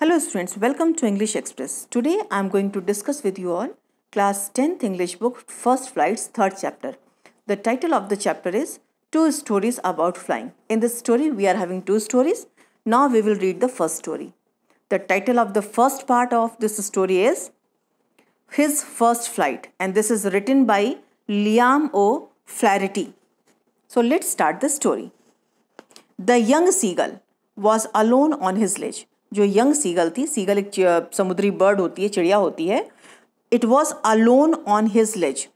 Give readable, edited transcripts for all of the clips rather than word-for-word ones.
Hello students, welcome to English Express. Today I am going to discuss with you all class 10th English book First Flight's third chapter. The title of the chapter is Two Stories About Flying. In this story we are having two stories. Now we will read the first story. The title of the first part of this story is His First Flight, and this is written by Liam O'Flaherty. So let's start the story. The young seagull was alone on his ledge. जो young seagull थी, seagull एक समुद्री bird होती है, चिड़िया होती है. It was alone on his ledge.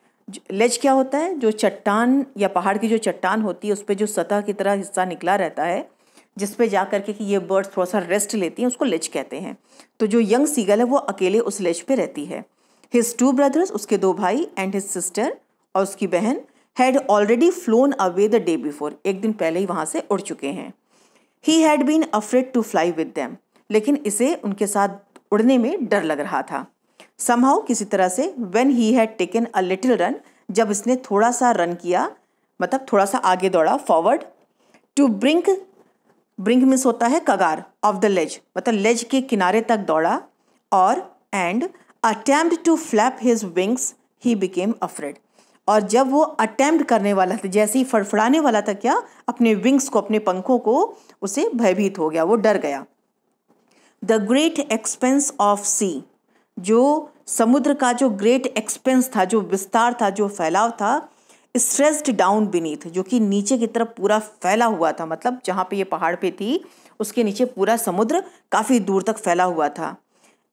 Ledge क्या होता है? जो चट्टान या पहाड़ की जो चट्टान होती है उस पर जो सतह की तरह हिस्सा निकला रहता है जिस पे जा करके कि ये बर्ड्स थोड़ा सा रेस्ट लेती हैं, उसको लेज कहते हैं. तो जो यंग सीगल है वो अकेले उस लेज पे रहती है. हिज टू ब्रदर्स, उसके दो भाई, एंड हिज सिस्टर, और उसकी बहन, had already flown away the day before, एक दिन पहले ही वहाँ से उड़ चुके हैं. He had been afraid to fly with them, लेकिन इसे उनके साथ उड़ने में डर लग रहा था. समहाउ, किसी तरह से, when he had taken a little run, जब इसने थोड़ा सा रन किया, मतलब थोड़ा सा आगे दौड़ा, forward, to brink, brink means होता है कगार, ऑफ द लेज, मतलब लेज के किनारे तक दौड़ा, और and attempt to flap his wings he became afraid, और जब वो अटेम्प्ट करने वाला था, जैसे ही फड़फड़ाने वाला था, क्या, अपने विंग्स को, अपने पंखों को, उसे भयभीत हो गया, वो डर गया. द ग्रेट एक्सपेंस ऑफ सी, जो समुद्र का जो ग्रेट एक्सपेंस था, जो विस्तार था, जो फैलाव था, स्ट्रेस्ड डाउन बीनीथ, जो कि नीचे की तरफ पूरा फैला हुआ था, मतलब जहाँ पे ये पहाड़ पे थी उसके नीचे पूरा समुद्र काफ़ी दूर तक फैला हुआ था.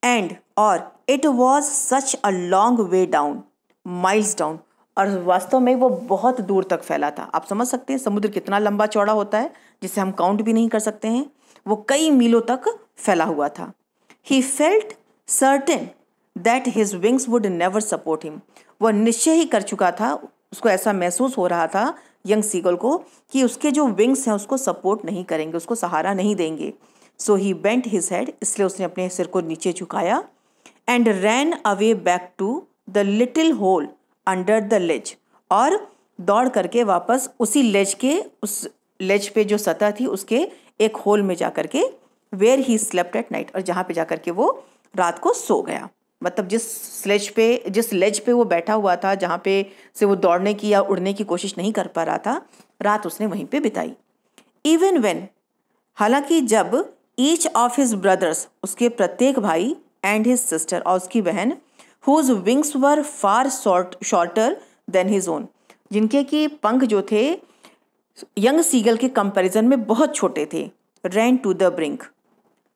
एंड, और it was such a long way down, miles down, और वास्तव में वो बहुत दूर तक फैला था. आप समझ सकते हैं समुद्र कितना लंबा चौड़ा होता है जिसे हम काउंट भी नहीं कर सकते हैं. वो कई मीलों तक फैला हुआ था. He felt certain that his wings would never support him, वह निश्चय ही कर चुका था, उसको ऐसा महसूस हो रहा था यंग सीगल को कि उसके जो विंग्स हैं उसको सपोर्ट नहीं करेंगे, उसको सहारा नहीं देंगे. So he bent his head, इसलिए उसने अपने सिर को नीचे झुकाया. And ran away back to the little hole under the ledge, और दौड़ करके वापस उसी लेज के, उस लेज पे जो सतह थी उसके एक होल में जा करके, where he slept at night, और जहाँ पे जा करके वो रात को सो गया. मतलब जिस लेज पे वो बैठा हुआ था, जहाँ पे से वो दौड़ने की या उड़ने की कोशिश नहीं कर पा रहा था, रात उसने वहीं पे बिताई. इवन व्हेन, हालांकि जब, ईच ऑफ हिज ब्रदर्स, उसके प्रत्येक भाई, एंड हिज सिस्टर, और उसकी बहन, हुज विंग्स वर फार शॉर्टर देन हिज ओन, जिनके की पंख जो थे यंग सीगल के कंपैरिजन में बहुत छोटे थे, रैन टू द ब्रिंक,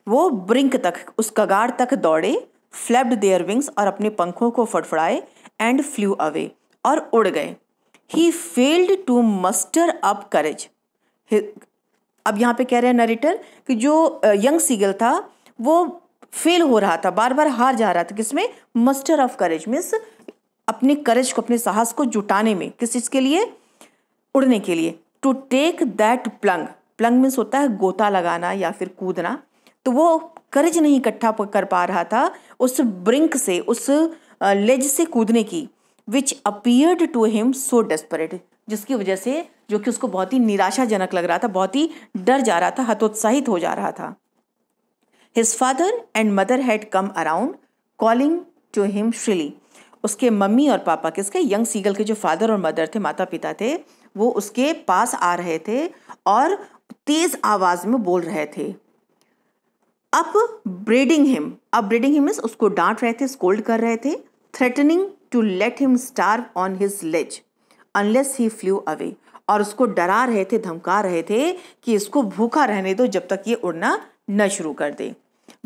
वो ब्रिंक तक, उस कगार तक दौड़े, फ्लैप्ड देयर विंग्स, और अपने पंखों को फड़फड़ाए, एंड फ्लू अवे, और उड़ गए. He failed to muster up करेज, अब यहाँ पे कह रहे हैं नरेटर कि जो यंग सीगल था वो फेल हो रहा था, बार बार हार जा रहा था. किसमें? मस्टर ऑफ करेज मीन्स अपने करेज को, अपने साहस को जुटाने में. किस चीज़ के लिए? उड़ने के लिए. To take that plunge, plunge means होता है गोता लगाना या फिर कूदना. तो वो करेज नहीं इकट्ठा कर पा रहा था उस ब्रिंक से, उस लेज से कूदने की, which appeared to him so desperate, जिसकी वजह से, जो कि उसको बहुत ही निराशाजनक लग रहा था, बहुत ही डर जा रहा था, हतोत्साहित हो जा रहा था. His father and mother had come around calling to him shrilly, उसके मम्मी और पापा, किसके? यंग सीगल के जो फादर और मदर थे, माता पिता थे, वो उसके पास आ रहे थे और तेज आवाज में बोल रहे थे. अपब्रेडिंग हिम मीन्स उसको डांट रहे थे, स्कोल्ड कर रहे थे. Threatening to let him starve on his ledge unless he flew away, और उसको डरा रहे थे, धमका रहे थे कि इसको भूखा रहने दो जब तक ये उड़ना न शुरू कर दे.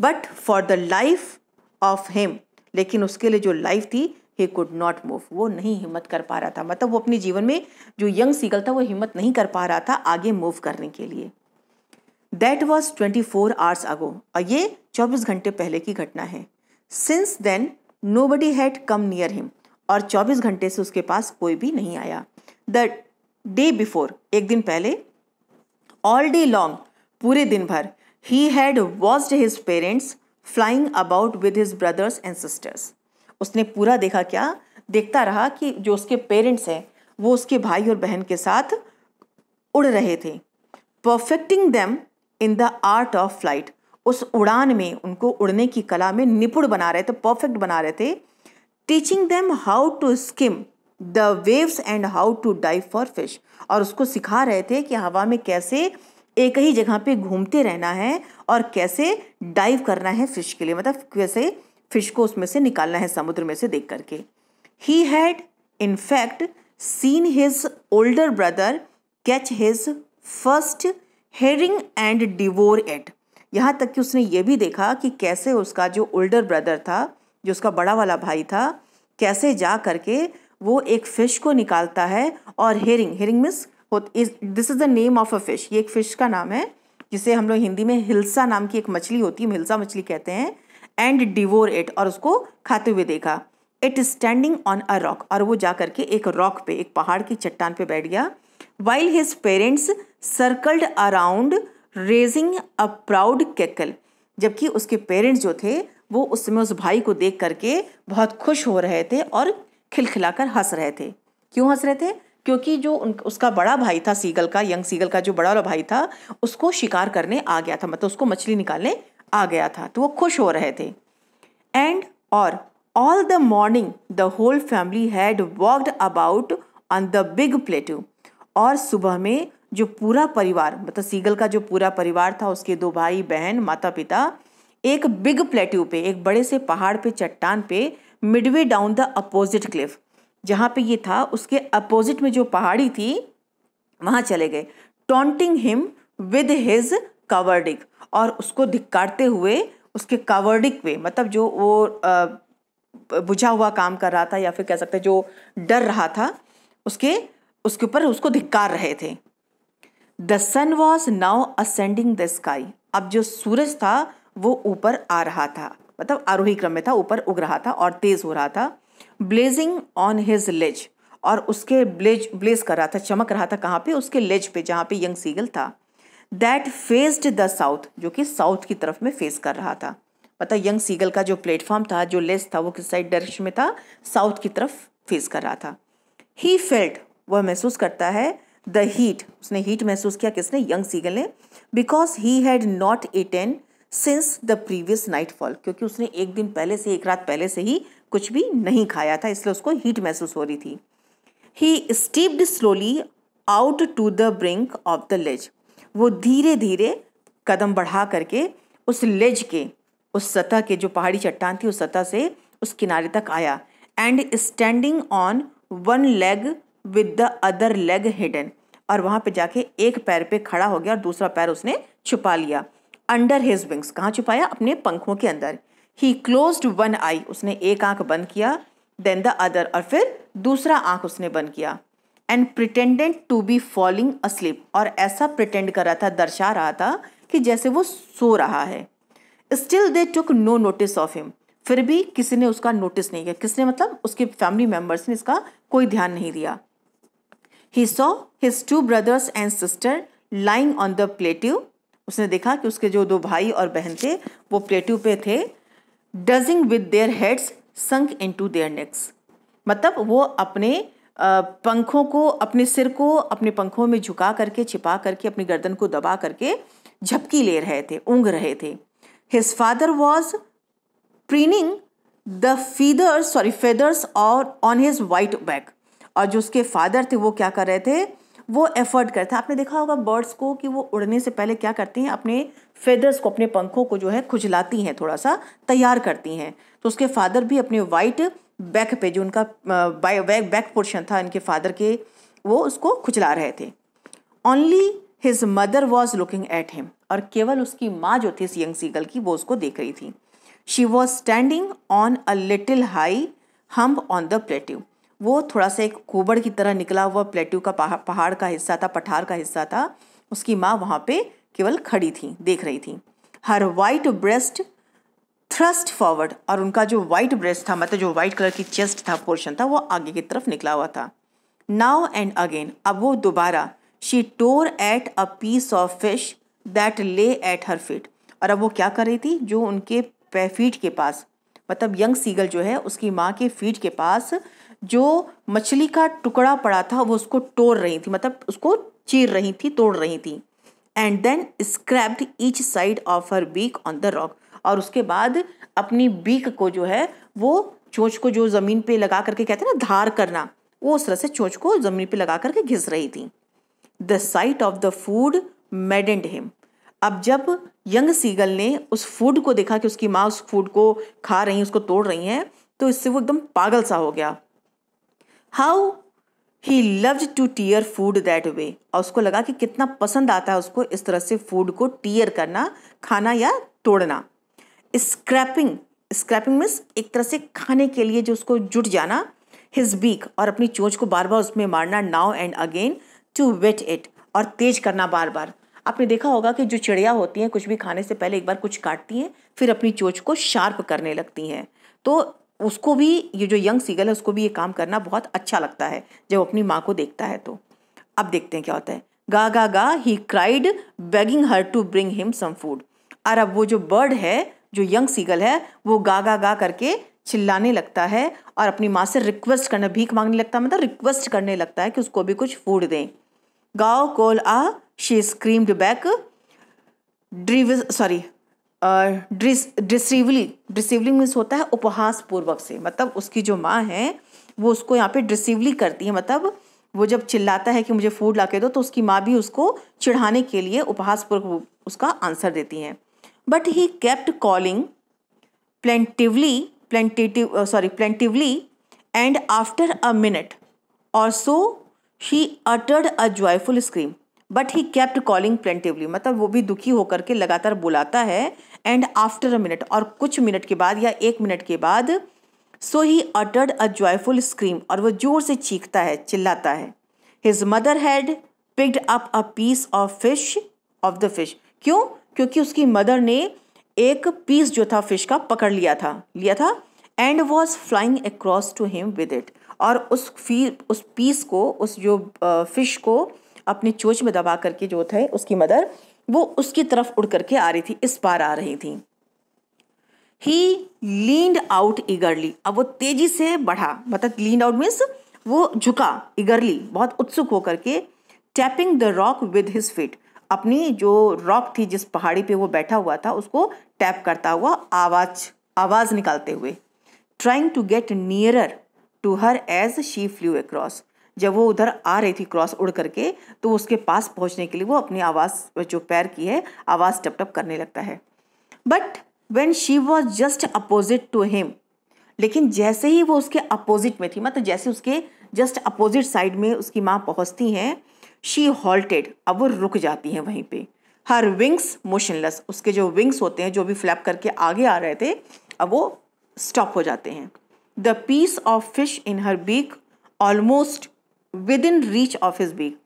But for the life of him, लेकिन उसके लिए जो लाइफ थी, he could not move, वो नहीं हिम्मत कर पा रहा था. मतलब वो अपने जीवन में, जो यंग सीगल था, वो हिम्मत नहीं कर पा रहा था आगे मूव करने के लिए. That was 24 hours ago, और ये 24 घंटे पहले की घटना है. Since then nobody had come near him, और 24 घंटे से उसके पास कोई भी नहीं आया. The day before, एक दिन पहले, all day long, पूरे दिन भर, he had watched his parents flying about with his brothers and sisters, उसने पूरा देखा, क्या देखता रहा कि जो उसके पेरेंट्स हैं वो उसके भाई और बहन के साथ उड़ रहे थे. Perfecting them in the art of flight, उस उड़ान में उनको उड़ने की कला में निपुण बना रहे थे, परफेक्ट बना रहे थे। Teaching them how to skim the waves and how to dive for fish, और उसको सिखा रहे थे कि हवा में कैसे एक ही जगह पे घूमते रहना है और कैसे डाइव करना है फिश के लिए, मतलब कैसे फिश को उसमें से निकालना है समुद्र में से देख करके। He had in fact seen his older brother catch his first herring and devour it. यहाँ तक कि उसने ये भी देखा कि कैसे उसका जो ओल्डर ब्रदर था, जो उसका बड़ा वाला भाई था, कैसे जा करके वो एक फ़िश को निकालता है। और herring means this is the name of a fish, ये एक फ़िश का नाम है जिसे हम लोग हिंदी में हिल्सा नाम की एक मछली होती है, हिल्सा मछली कहते हैं। एंड डिवोर इट, और उसको खाते हुए देखा। It standing on a rock, और वो जा करके एक रॉक पे, एक पहाड़ की चट्टान पे बैठ गया। While his parents circled around raising a proud cackle, जबकि उसके पेरेंट्स जो थे वो उस समय उस भाई को देख करके बहुत खुश हो रहे थे और खिलखिलाकर हंस रहे थे। क्यों हंस रहे थे? क्योंकि जो उसका बड़ा भाई था सीगल का, यंग सीगल का जो बड़ा वाला भाई था, उसको शिकार करने आ गया था, मतलब उसको मछली निकालने आ गया था, तो वो खुश हो रहे थे। एंड और all the morning the whole family had walked about on the big plateau, और सुबह में जो पूरा परिवार, मतलब सीगल का जो पूरा परिवार था, उसके 2 भाई बहन माता पिता, एक बिग प्लेट्यू पे, एक बड़े से पहाड़ पे, चट्टान पे, Midway down the opposite Cliff, जहाँ पे ये था उसके अपोजिट में जो पहाड़ी थी वहाँ चले गए। टॉन्टिंग हिम विद हिज कावर्डिक, और उसको धिक्कारते हुए उसके कावर्डिक पे, मतलब जो वो बुझा हुआ काम कर रहा था, या फिर कह सकते जो डर रहा था, उसके ऊपर उसको धिक्कार रहे थे। The sun was now ascending the sky, अब जो सूरज था वो ऊपर आ रहा था, मतलब आरोही क्रम में था, ऊपर उग रहा था और तेज हो रहा था। ब्लेजिंग ऑन हिज लेज, और उसके ब्लेज कर रहा था, चमक रहा था, कहाँ पे? उसके लेज पे, जहाँ पे यंग सीगल था। दैट फेस्ड द साउथ, जो कि साउथ की तरफ में फेस कर रहा था, मतलब यंग सीगल का जो प्लेटफॉर्म था, जो लेज था, वो किस साइड डायरेक्शन में था? साउथ की तरफ फेस कर रहा था। ही फेल्ट, वह महसूस करता है, द हीट, उसने हीट महसूस किया, किसने? यंग सीगल ने। Because he had not eaten since the previous nightfall, क्योंकि उसने एक दिन पहले से, एक रात पहले से ही कुछ भी नहीं खाया था, इसलिए उसको हीट महसूस हो रही थी। He stepped slowly out to the brink of the ledge, वो धीरे धीरे कदम बढ़ा करके उस लेज के, उस सतह के, जो पहाड़ी चट्टान थी, उस सतह से उस किनारे तक आया। And standing on one leg with the other leg hidden, और वहाँ पे जाके एक पैर पे खड़ा हो गया और दूसरा पैर उसने छुपा लिया। अंडर हिज विंग्स, कहाँ छुपाया? अपने पंखों के अंदर। ही क्लोज्ड वन आई, उसने एक आंख बंद किया। देन द अदर, और फिर दूसरा आंख उसने बंद किया। And pretended to be falling asleep, और ऐसा प्रिटेंड कर रहा था, दर्शा रहा था कि जैसे वो सो रहा है। Still they took no notice of him, फिर भी किसी ने उसका नोटिस नहीं किया। किसने? मतलब उसके फैमिली मेम्बर्स ने इसका कोई ध्यान नहीं दिया। He saw his 2 brothers and sister lying on the plateau, उसने देखा कि उसके जो 2 भाई और बहन थे वो प्लेट्यू पे थे। Dozing with their heads sunk into their necks, मतलब वो अपने पंखों को, अपने सिर को अपने पंखों में झुका करके, छिपा करके, अपनी गर्दन को दबा करके झपकी ले रहे थे, ऊँघ रहे थे। His father was preening the feathers on his white back, और जो उसके फादर थे वो क्या कर रहे थे? वो एफर्ट करते हैं। आपने देखा होगा बर्ड्स को कि वो उड़ने से पहले क्या करती हैं? अपने फेदर्स को, अपने पंखों को जो है खुजलाती हैं, थोड़ा सा तैयार करती हैं। तो उसके फादर भी अपने वाइट बैक पे, जो उनका बैक पोर्शन था इनके फादर के, वो उसको खुजला रहे थे। Only his mother was looking at him, और केवल उसकी माँ जो थी इस यंग सीगल की, वो उसको देख रही थी। She was standing on a little high hump on the plateau, वो थोड़ा सा एक कोबड़ की तरह निकला हुआ प्लेट्यू का पहाड़ का हिस्सा था, पठार का हिस्सा था। उसकी माँ वहाँ पे केवल खड़ी थी, देख रही थी। हर वाइट ब्रेस्ट थ्रस्ट फॉरवर्ड, और उनका जो वाइट ब्रेस्ट था, मतलब जो वाइट कलर की चेस्ट था, पोर्शन था, वो आगे की तरफ निकला हुआ था। नाउ एंड अगेन, अब वो दोबारा, she tore at a piece of fish that lay at her feet, और अब वो क्या कर रही थी? जो उनके फीट के पास, मतलब यंग सीगल जो है उसकी माँ के फीट के पास जो मछली का टुकड़ा पड़ा था, वो उसको तोड़ रही थी, मतलब उसको चीर रही थी, तोड़ रही थी। And then scraped each side of her beak on the rock, और उसके बाद अपनी बीक को जो है वो चोंच को जो ज़मीन पे लगा करके कहते हैं ना धार करना, वो उस तरह से चोंच को ज़मीन पे लगा करके घिस रही थी। The site of the food मैडेंड him, अब जब यंग सीगल ने उस फूड को देखा कि उसकी माँ उस फूड को खा रही है, उसको तोड़ रही हैं, तो इससे वो एकदम पागल सा हो गया। How he loved to tear food that way, और उसको लगा कि कितना पसंद आता है उसको इस तरह से फूड को टीयर करना, खाना या तोड़ना। स्क्रैपिंग, स्क्रैपिंग मीन्स एक तरह से खाने के लिए जो उसको जुट जाना। हिज बीक, और अपनी चोंच को बार बार उसमें मारना। Now and again to whet it, और तेज करना बार बार। आपने देखा होगा कि जो चिड़िया होती हैं कुछ भी खाने से पहले एक बार कुछ काटती हैं, फिर अपनी चोंच को शार्प करने लगती हैं। तो उसको भी, ये जो यंग सीगल है उसको भी ये काम करना बहुत अच्छा लगता है जब अपनी माँ को देखता है। तो अब देखते हैं क्या होता है। गा गा गा he cried begging her to bring him some food, और अब वो जो बर्ड है, जो यंग सीगल है, वो गा गा गा करके चिल्लाने लगता है और अपनी माँ से रिक्वेस्ट करना, भीख मांगने लगता है, मतलब रिक्वेस्ट करने लगता है कि उसको भी कुछ फूड दें। गाओ कोल आ, शी स्क्रीम्ड बैक, डिसीवली मीन्स होता है उपहास पूर्वक से, मतलब उसकी जो माँ है वो उसको यहाँ पे डिसीवली करती है, मतलब वो जब चिल्लाता है कि मुझे फूड ला के दो, तो उसकी माँ भी उसको चिढ़ाने के लिए उपहास पूर्वक उसका आंसर देती हैं। But he kept calling plaintively, and after a minute or so she uttered a joyful scream. But he kept calling plaintively, मतलब वो भी दुखी होकर के लगातार बुलाता है। and after a minute, और कुछ मिनट के बाद या 1 मिनट के बाद, so he uttered a joyful scream, और वो जोर से चीखता है, चिल्लाता है। his mother had picked up a piece of the fish, क्यों? क्योंकि उसकी मदर ने एक पीस जो था फिश का पकड़ लिया था and was flying across to him with it, और उस पीस को, उस जो फिश को अपनी चोंच में दबा करके जो थे उसकी मदर, वो उसकी तरफ उड़ करके आ रही थी, इस पार आ रही थी। ही लीन्ड आउट ईगरली, अब वो तेजी से बढ़ा, मतलब लीन्ड आउट मीन्स वो झुका, ईगरली बहुत उत्सुक होकर के, tapping the rock with his feet, अपनी जो रॉक थी जिस पहाड़ी पे वो बैठा हुआ था उसको टैप करता हुआ, आवाज निकालते हुए। Trying to get nearer to her as she flew across, जब वो उधर आ रही थी क्रॉस उड़ करके, तो उसके पास पहुंचने के लिए वो अपनी आवाज़, जो पैर की है, आवाज़ टप टप करने लगता है। But when she was just opposite to him, लेकिन जैसे ही वो उसके अपोजिट में थी, मतलब जैसे उसके जस्ट अपोजिट साइड में उसकी माँ पहुँचती हैं, शी हॉल्टेड, अब वो रुक जाती हैं वहीं पे। हर विंग्स मोशनलेस, उसके जो विंग्स होते हैं जो भी फ्लैप करके आगे आ रहे थे, अब वो स्टॉप हो जाते हैं। The piece of fish in her beak almost within reach of his beak,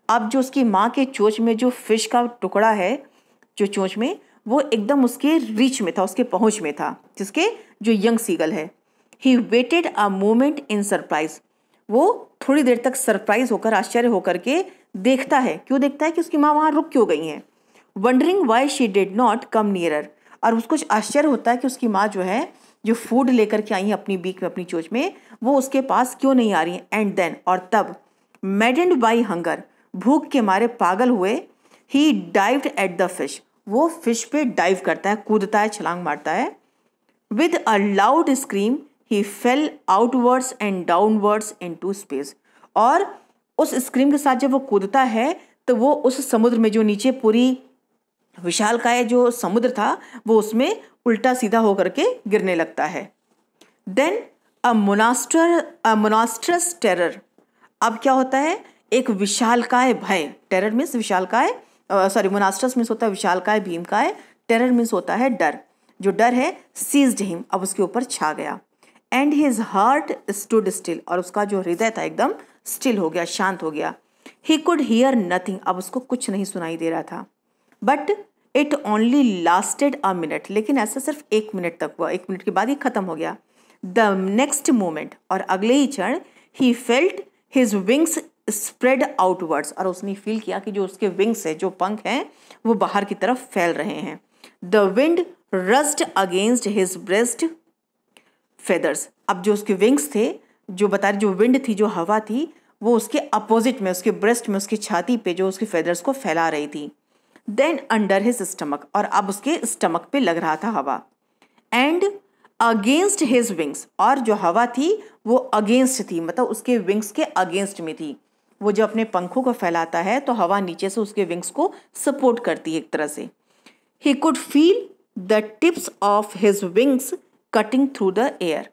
अब जो उसकी माँ के चोंच में जो फिश का टुकड़ा है, जो चोंच में, वो एकदम उसके रीच में था, उसके पहुँच में था, जिसके जो यंग सीगल है। He waited a moment in surprise, वो थोड़ी देर तक सरप्राइज होकर, आश्चर्य होकर के देखता है। क्यों देखता है? कि उसकी माँ वहाँ रुक क्यों गई हैं। Wondering why she did not come nearer, और उसको आश्चर्य होता है कि उसकी माँ जो है, जो फूड लेकर के आई है अपनी बीक में, अपनी चोंच में, वो उसके पास क्यों नहीं आ रही है। एंड देन, और तब, मैडेंड बाई हंगर, भूख के मारे पागल हुए, ही डाइव्ड एट द फिश, वो फिश पे डाइव करता है, कूदता है, छलांग मारता है। With a loud scream he fail outwards and downwards into space, और उस स्क्रीम के साथ जब वो कूदता है तो वो उस समुद्र में, जो नीचे पूरी विशालकाय जो समुद्र था, वो उसमें उल्टा सीधा होकर के गिरने लगता है। देन अ मोनास्ट्रस टेरर, अब क्या होता है? एक विशालकाय भय, टेरर मीन्स विशालकाय, मोनास्ट्रस मीन्स होता है विशालकाय, भीमकाय, टेरर मीन्स होता है डर, जो डर है, सीज्ड हिम, अब उसके ऊपर छा गया। And his heart stood still, और उसका जो हृदय था एकदम स्टिल हो गया, शांत हो गया। ही कुड हियर नथिंग, अब उसको कुछ नहीं सुनाई दे रहा था। But it only lasted a minute, लेकिन ऐसा सिर्फ 1 मिनट तक हुआ, 1 मिनट के बाद ही खत्म हो गया। द नेक्स्ट मोमेंट, और अगले ही क्षण, he felt his wings spread outwards, और उसने फील किया कि जो उसके विंग्स है, जो पंख हैं, वो बाहर की तरफ फैल रहे हैं। The wind rushed against his breast feathers, अब जो उसके विंग्स थे, जो बता रहे, जो विंड थी, जो हवा थी, वो उसके अपोजिट में, उसके ब्रेस्ट में, उसकी छाती पे जो उसके फेदर्स को फैला रही थी। देन अंडर हिज स्टमक, और अब उसके स्टमक पे लग रहा था हवा, एंड अगेंस्ट हिज विंग्स, और जो हवा थी वो अगेंस्ट थी, मतलब उसके विंग्स के अगेंस्ट में थी। वो जो अपने पंखों को फैलाता है तो हवा नीचे से उसके विंग्स को सपोर्ट करती है एक तरह से। He could feel the tips of his wings cutting through the air.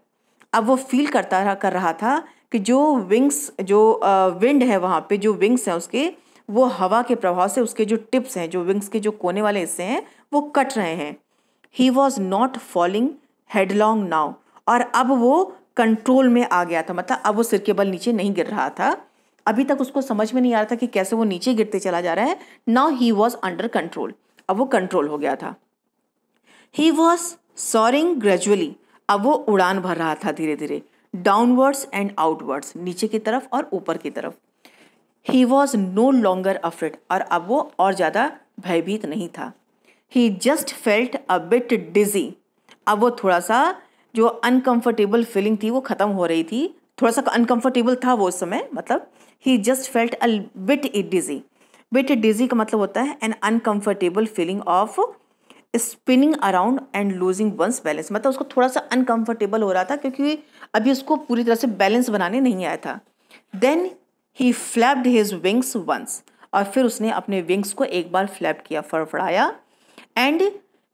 अब वो फील कर रहा था कि जो विंग्स, जो विंड है वहाँ पे, जो विंग्स हैं उसके, वो हवा के प्रभाव से उसके जो टिप्स हैं, जो विंग्स के जो कोने वाले हिस्से हैं, वो कट रहे हैं। He was not falling headlong now, और अब वो कंट्रोल में आ गया था, मतलब अब वो सिर के बल नीचे नहीं गिर रहा था। अभी तक उसको समझ में नहीं आ रहा था कि कैसे वो नीचे गिरते चला जा रहा है। Now he was under control, अब वो कंट्रोल हो गया था। ही वॉज सॉरिंग ग्रेजुअली, अब वो उड़ान भर रहा था धीरे धीरे, डाउनवर्ड्स एंड आउटवर्ड्स, नीचे की तरफ और ऊपर की तरफ। He was no longer afraid, और अब वो और ज़्यादा भयभीत नहीं था। He just felt a bit dizzy, अब वो थोड़ा सा जो अनकंफर्टेबल फीलिंग थी वो ख़त्म हो रही थी, थोड़ा सा अनकंफर्टेबल था वो उस समय, मतलब he just felt a bit dizzy. Bit dizzy का मतलब होता है an uncomfortable feeling of spinning around and losing one's balance, मतलब उसको थोड़ा सा अनकंफर्टेबल हो रहा था क्योंकि अभी उसको पूरी तरह से बैलेंस बनाने नहीं आया था। Then he flapped his wings once, और फिर उसने अपने विंग्स को एक बार फ्लैप किया, फड़फड़ाया, एंड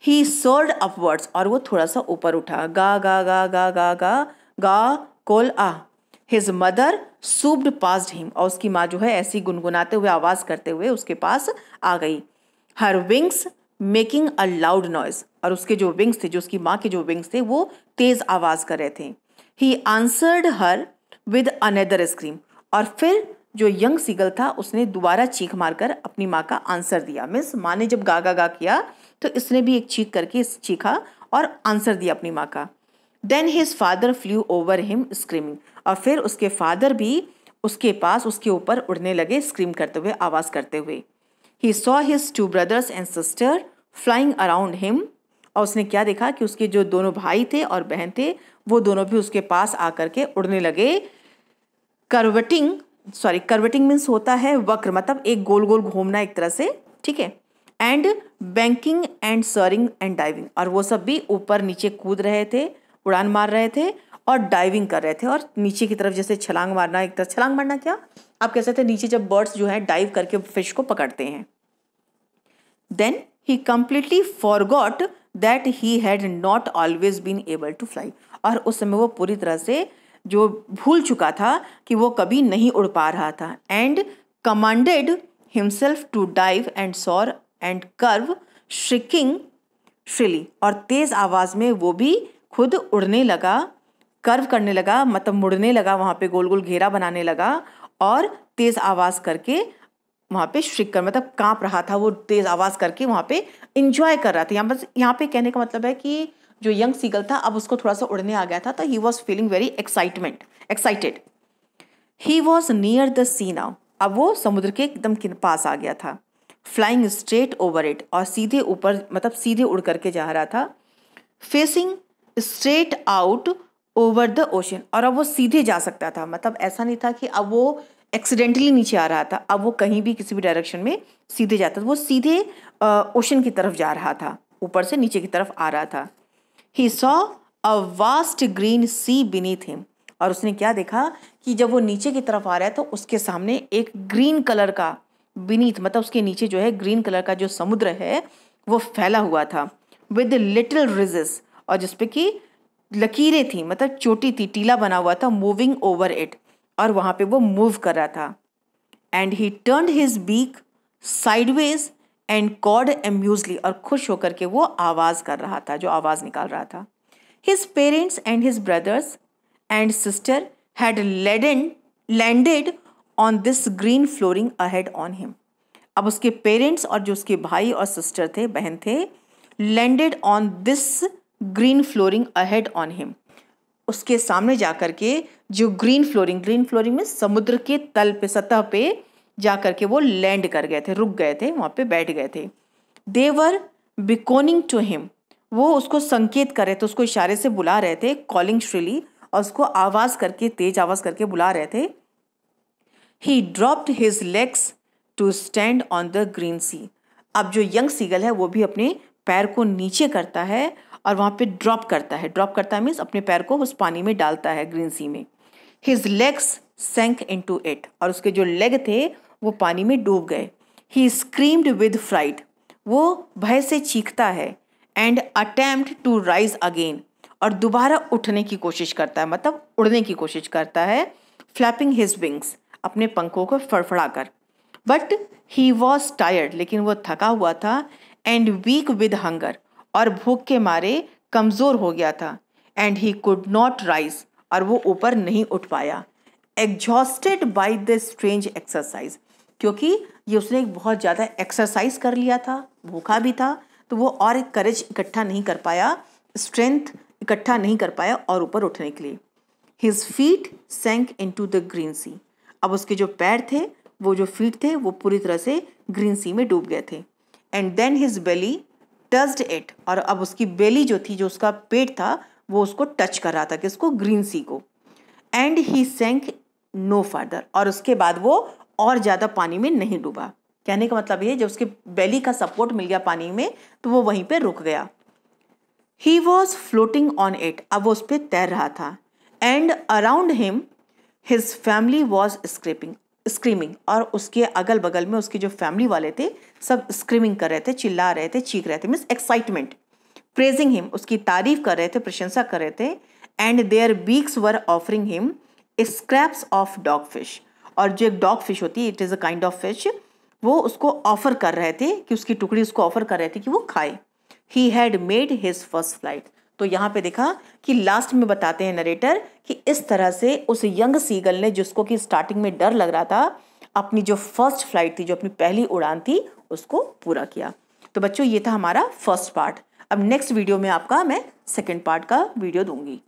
ही सोर्ड अपवर्ड्स, और वो थोड़ा सा ऊपर उठा, गा गा गा गा गा गा गा कोल आ। हिज मदर सूब्ड पास्ड हिम, और उसकी माँ जो है ऐसी गुनगुनाते हुए, आवाज़ करते हुए उसके पास आ गई। हर wings making a loud noise, और उसके जो विंग्स थे, जो उसकी माँ के जो विंग्स थे, वो तेज आवाज़ कर रहे थे। He answered her with another scream, और फिर जो यंग सीगल था उसने दोबारा चीख मारकर अपनी माँ का आंसर दिया। मीन्स माँ ने जब गा गा गा किया तो इसने भी एक चीख करके चीखा और आंसर दिया अपनी माँ का। Then his father flew over him screaming, और फिर उसके फादर भी उसके पास, उसके ऊपर उड़ने लगे, स्क्रीम करते हुए, आवाज़ करते हुए। He saw his 2 brothers and sister flying around him, और उसने क्या देखा कि उसके जो दोनों भाई थे और बहन थे वो दोनों भी उसके पास आकर के उड़ने लगे। कर्वेटिंग मीन्स होता है वक्र, मतलब एक गोल गोल घूमना एक तरह से, ठीक है। And banking and soaring and diving, और वो सब भी ऊपर नीचे कूद रहे थे, उड़ान मार रहे थे और डाइविंग कर रहे थे, और नीचे की तरफ जैसे छलांग मारना, एक तरह छलांग मारना, क्या आप कह सकते हैं, नीचे जब बर्ड्स जो है डाइव करके फिश को पकड़ते हैं। Then he completely forgot that he had not always been able to fly, और उस समय वो पूरी तरह से जो भूल चुका था कि वो कभी नहीं उड़ पा रहा था। And commanded himself to dive and soar and curve shrieking shrilly, और तेज आवाज में वो भी खुद उड़ने लगा, कर्व करने लगा, मतलब मुड़ने लगा, वहाँ पे गोल गोल घेरा बनाने लगा, और तेज आवाज करके वहाँ पे श्रिक कर, मतलब कांप रहा था वो, तेज आवाज करके वहाँ पे इंजॉय कर रहा था। यहाँ पे कहने का मतलब है कि जो यंग सीगल था अब उसको थोड़ा सा उड़ने आ गया था, तो he was feeling very excited. He was near the sea now, अब वो समुद्र के एकदम पास आ गया था। फ्लाइंग स्ट्रेट ओवर इट, और सीधे ऊपर, मतलब सीधे उड़ करके जा रहा था। Facing straight out over the ocean, और अब वो सीधे जा सकता था, मतलब ऐसा नहीं था कि अब वो एक्सीडेंटली नीचे आ रहा था, अब वो कहीं भी किसी भी डायरेक्शन में सीधे जाता था, वो सीधे ओशन की तरफ जा रहा था, ऊपर से नीचे की तरफ आ रहा था। He saw a vast green sea beneath him, और उसने क्या देखा कि जब वो नीचे की तरफ आ रहा है तो उसके सामने एक ग्रीन कलर का, बीनीथ मतलब उसके नीचे जो है ग्रीन कलर का जो समुद्र है वो फैला हुआ था, विद लिटिल रिजेस, और जिसपे कि लकीरें थी, मतलब चोटी थी, टीला बना हुआ था, मूविंग ओवर इट, और वहाँ पे वो मूव कर रहा था। And he turned his beak sideways and cawed amusedly, और खुश होकर के वो आवाज़ कर रहा था, जो आवाज़ निकाल रहा था। His parents and his brothers and sister had landed on this green flooring ahead on him, अब उसके पेरेंट्स और जो उसके भाई और सिस्टर थे, बहन थे, landed on this green flooring ahead on him, उसके सामने जाकर के जो ग्रीन फ्लोरिंग में समुद्र के तल पे, सतह पे जाकर के वो लैंड कर गए थे, रुक गए थे, वहाँ पे बैठ गए थे। दे वर बिकोनिंग टू हिम, वो उसको संकेत कर रहे थे, उसको इशारे से बुला रहे थे, कॉलिंग श्रिली, और उसको आवाज करके, तेज आवाज करके बुला रहे थे। He dropped his legs to stand on the green sea, अब जो यंग सीगल है वो भी अपने पैर को नीचे करता है और वहाँ पे ड्रॉप करता है। ड्रॉप करता है मीन्स अपने पैर को उस पानी में डालता है, ग्रीन सी में। हिज लेग्स सैंक इनटू इट, और उसके जो लेग थे वो पानी में डूब गए। ही स्क्रीम्ड विद फ्राइट, वो भय से चीखता है। And attempt to rise again, और दोबारा उठने की कोशिश करता है, मतलब उड़ने की कोशिश करता है। फ्लैपिंग हिज विंग्स, अपने पंखों को फड़फड़ा कर। बट ही वॉज टायर्ड, लेकिन वो थका हुआ था। एंड वीक विद हंगर, और भूख के मारे कमज़ोर हो गया था। And he could not rise, और वो ऊपर नहीं उठ पाया। Exhausted by the strange exercise, क्योंकि ये उसने एक बहुत ज़्यादा एक्सरसाइज कर लिया था, भूखा भी था, तो वो और एक करेज इकट्ठा नहीं कर पाया, स्ट्रेंथ इकट्ठा नहीं कर पाया और ऊपर उठने के लिए। His feet sank into the green sea, अब उसके जो पैर थे, वो जो फीट थे, वो पूरी तरह से ग्रीन सी में डूब गए थे। And then his belly touched it, और अब उसकी बेली जो थी, जो उसका पेट था, वो उसको टच कर रहा था, किसको, ग्रीन सी को। एंड ही सैंक नो फर्दर, और उसके बाद वो और ज़्यादा पानी में नहीं डूबा। कहने का मतलब ये, जब उसके बेली का सपोर्ट मिल गया पानी में, तो वो वहीं पे रुक गया। He was floating on it, अब वो उस पर तैर रहा था। And around him his family was screaming, और उसके अगल बगल में उसके जो फैमिली वाले थे सब स्क्रीमिंग कर रहे थे, चिल्ला रहे थे, चीख रहे थे, मीन्स एक्साइटमेंट। प्रेजिंग हिम, उसकी तारीफ कर रहे थे, प्रशंसा कर रहे थे। And their beaks were offering him scraps of dogfish, और जो एक डॉग फिश होती है, it is a kind of fish, वो उसको ऑफर कर रहे थे, कि उसकी टुकड़ी उसको ऑफर कर रहे थे कि वो खाए। He had made his first flight, तो यहाँ पे देखा कि लास्ट में बताते हैं नरेटर कि इस तरह से उस यंग सीगल ने, जिसको कि स्टार्टिंग में डर लग रहा था, अपनी जो फर्स्ट फ्लाइट थी, जो अपनी पहली उड़ान थी, उसको पूरा किया। तो बच्चों, ये था हमारा फर्स्ट पार्ट। अब नेक्स्ट वीडियो में आपका मैं सेकेंड पार्ट का वीडियो दूंगी।